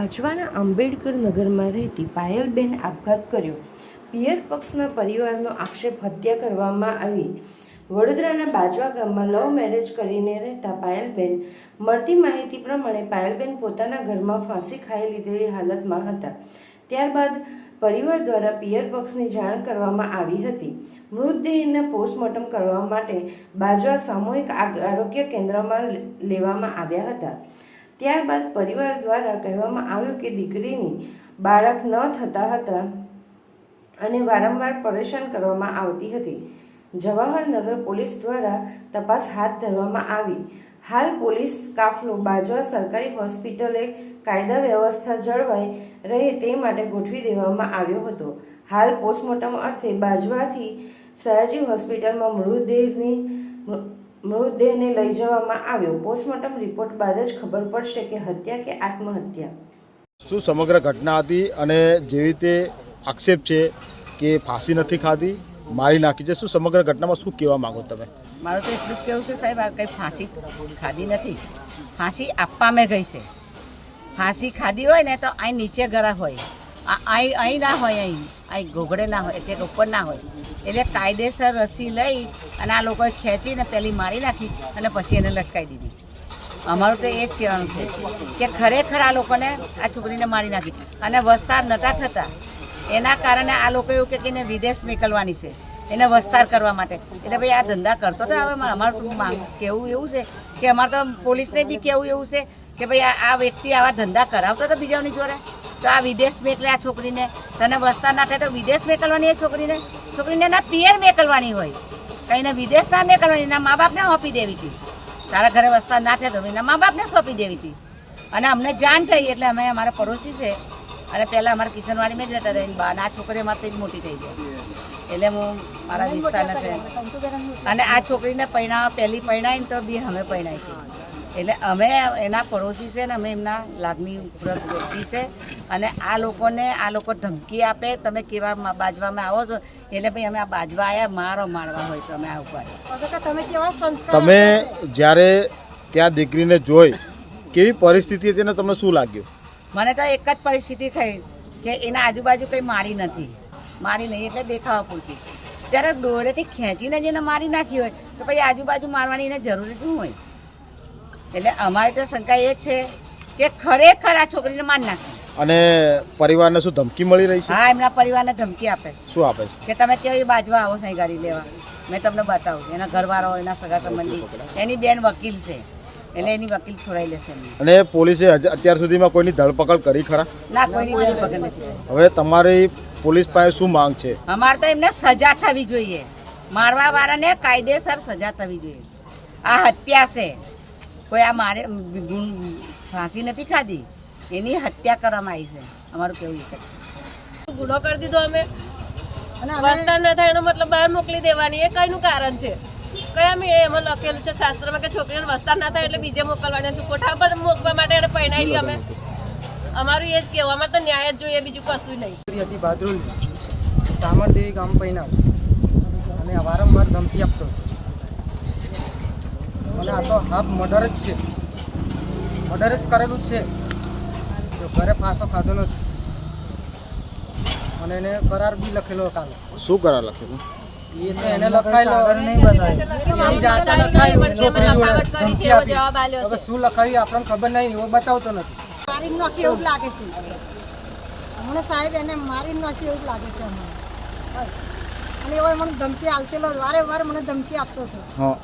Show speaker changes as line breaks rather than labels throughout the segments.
બાજવાના આંબેડકર નગરમાં રહેતી પાયલબેન આપઘાત કર્યો. પિયર પક્ષના પરિવારનો આક્ષેપ હત્યા કરવામાં આવી. વડોદરાના બાજવા ગામમાં લવ મેરેજ કરીને રહેતા પાયલબેન, મળતી માહિતી પ્રમાણે પાયલબેન પોતાના ઘરમાં ફાંસી ખાઈ લીધેલી હાલતમાં હતા. ત્યારબાદ પરિવાર દ્વારા પિયર પક્ષની જાણ કરવામાં આવી હતી. મૃતદેહના પોસ્ટમોર્ટમ કરવા માટે બાજવા સામૂહિક આરોગ્ય કેન્દ્રમાં લેવામાં આવ્યા હતા. ત્યારબાદ પરિવાર દ્વારા કહેવામાં આવ્યું કે દીકરીની બાળક ન થતા હતા અને વારંવાર પરેશાન કરવામાં આવતી હતી. જવાહરનગર પોલીસ દ્વારા તપાસ હાથ ધરવામાં આવી. હાલ પોલીસ કાફલો બાજવા સરકારી હોસ્પિટલે કાયદા વ્યવસ્થા જળવાઈ રહે તે માટે ગોઠવી દેવામાં આવ્યો હતો. હાલ પોસ્ટમોર્ટમ અર્થે બાજવાથી સયાજી હોસ્પિટલમાં મૃતદેહને લઈ જવામાં આવ્યો. પોસ્ટમોર્ટમ રિપોર્ટ બાદ જ ખબર પડશે કે હત્યા કે આત્મહત્યા.
શું સમગ્ર ઘટના હતી અને જેવી રીતે આક્ષેપ છે કે ફાંસી નથી ખાધી, મારી નાખી છે, શું સમગ્ર ઘટનામાં શું કહેવા માંગો તમે?
મારું તો એટલું જ કહેવું છે સાહેબ, આ કંઈ ફાંસી ખાધી નથી. ફાંસી આપવામાં ગઈ છે. ફાંસી ખાધી હોય ને તો અહીં નીચે ગળા હોય, અહીં ના હોય, અહીં ઘોઘડે ના હોય, એટલે ઉપર ના હોય. એટલે કાયદેસર રસી લઈ અને આ લોકોએ ખેંચીને પહેલી મારી નાખી અને પછી એને લટકાવી દીધી. અમારું તો એ જ કહેવાનું છે કે ખરેખર આ લોકોને, આ છોકરીને મારી નાખી અને વસ્તાર નતા થતા એના કારણે આ લોકો એવું કે એને વિદેશ મોકલવાની છે, એને વસ્તાર કરવા માટે. એટલે ભાઈ આ ધંધા કરતો તો હવે અમારું તો કેવું એવું છે કે અમારે તો પોલીસને બી કેવું એવું છે કે ભાઈ આ વ્યક્તિ આવા ધંધા કરાવતો તો બીજાની જોડે, તો આ વિદેશ મોકલે આ છોકરીને. તને વસ્તાર ના થાય તો વિદેશ મોકલવાની એ છોકરીને એના પિયર મોકલવાની હોય, કંઈને વિદેશ ના મોકલવાની, એના મા બાપને સોંપી દેવી હતી. તારા ઘરે વસ્તાર ના થાય તો એના મા બાપને સોંપી દેવી હતી. અને અમને જાણ થઈ એટલે અમે, અમારા પડોશી છે અને પહેલાં અમારા કિશનવાડીમાં જ રહેતા હતા, એની બા આ છોકરી અમારે જ મોટી થઈ ગઈ એટલે હું મારા વિસ્તારના છે. અને આ છોકરીને પહેલી પરણાવીને તો બી અમે પરણાવી છે. એટલે અમે એના પડોશી છે ને અમે એમના લાગણી પૂરક વ્યક્તિ છે. અને આ લોકો ધમકી આપે, તમે કેવા બાજવામાં આવો છો, એટલે ભાઈ અમે આ બાજવા આવ્યા, મારવા હોય તો અમે આ ઉપર.
તમે જ્યારે ત્યાં દીકરીને જોઈ કેવી પરિસ્થિતિ હતી ને તમને શું લાગ્યું?
મને તો એક જ પરિસ્થિતિ થઈ કે એના આજુબાજુ કંઈ મારી નહીં એટલે દેખાવા પૂરતી. જ્યારે દોરેથી ખેંચીને જેને મારી નાખી હોય તો પછી આજુબાજુ મારવાની એને જરૂરી શું હોય? એટલે અમારી તો શંકા એ જ છે કે ખરેખર આ છોકરીને મારી નાખી.
અને પરિવારને શું ધમકી મળી રહી છે?
હા, એમના પરિવારને ધમકી આપે છે.
શું આપે છે?
કે તમે કેવી બાજવા આવો સહી ગાડી લેવા, મેં તમને બતાવું. એના ઘરવાળો, એના સગા સંબંધી, એની બેન વકીલ છે એટલે એની વકીલ છોડાઈ લેશે.
અને પોલીસે અત્યાર સુધીમાં કોઈની ધરપકડ કરી ખરા?
ના, કોઈની ધરપકડ નથી.
હવે તમારી પોલીસ પાસે શું માંગ છે?
અમારે તો એમને સજા થવી જોઈએ, મારવા વાળાને કાયદેસર સજા થવી જોઈએ. આ હત્યા છે, કોઈ આ ફાંસી નથી ખાધી, એની હત્યા કરવામાં આવી છે. અમારું કેવું એક જ છે.
ગુનો કરી દીધો અમે, વસ્તાર ન થાય એનો મતલબ બહાર મોકલી દેવાની, એ કઈનું કારણ છે? કયા મેં એમાં લખેલું છે શાસ્ત્રમાં કે છોકરીને વસ્તાર ના થાય એટલે બીજે મોકલવાની, કોઠા પર મોકવા માટે એને પહેણાવી અમે. અમારું એ જ કહેવું, અમારે તો ન્યાય જ જોઈએ, બીજું કશું નહીં.
હતી બાદરુલ સામરદેવી ગામ પૈના અને વારંવાર ધમકી આપતો અને આ તો હાફ મર્ડર જ છે, મર્ડર જ કરેલું જ છે. તો ઘરે ફાંસો ખાધો નથી અને એને કરાર બી લખેલો કાલે.
શું કરાર લખેલું?
એ તો એને લખાયેલો નહીં બતાવે, શું લખાવી આપણને ખબર નહીં, એવો બતાવતો નથી.
મારી નાખી એવું લાગે છે મને સાહેબ, એને મારી નાખી એવું લાગે છે અમને. અને એવો મને ધમકી આપતેલો, વારે મને ધમકી આપતો હતો.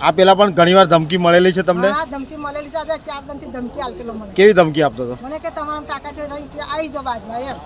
આ પેલા પણ ઘણીવાર ધમકી મળેલી છે તમને?
હા, ધમકી મળેલી છે. આજે 4 દિનથી ધમકી આપતેલો મને.
કેવી ધમકી આપતો હતો?
મને કે તમારા તાકાત હોય તો આવી જાઓ બાજવા એમ.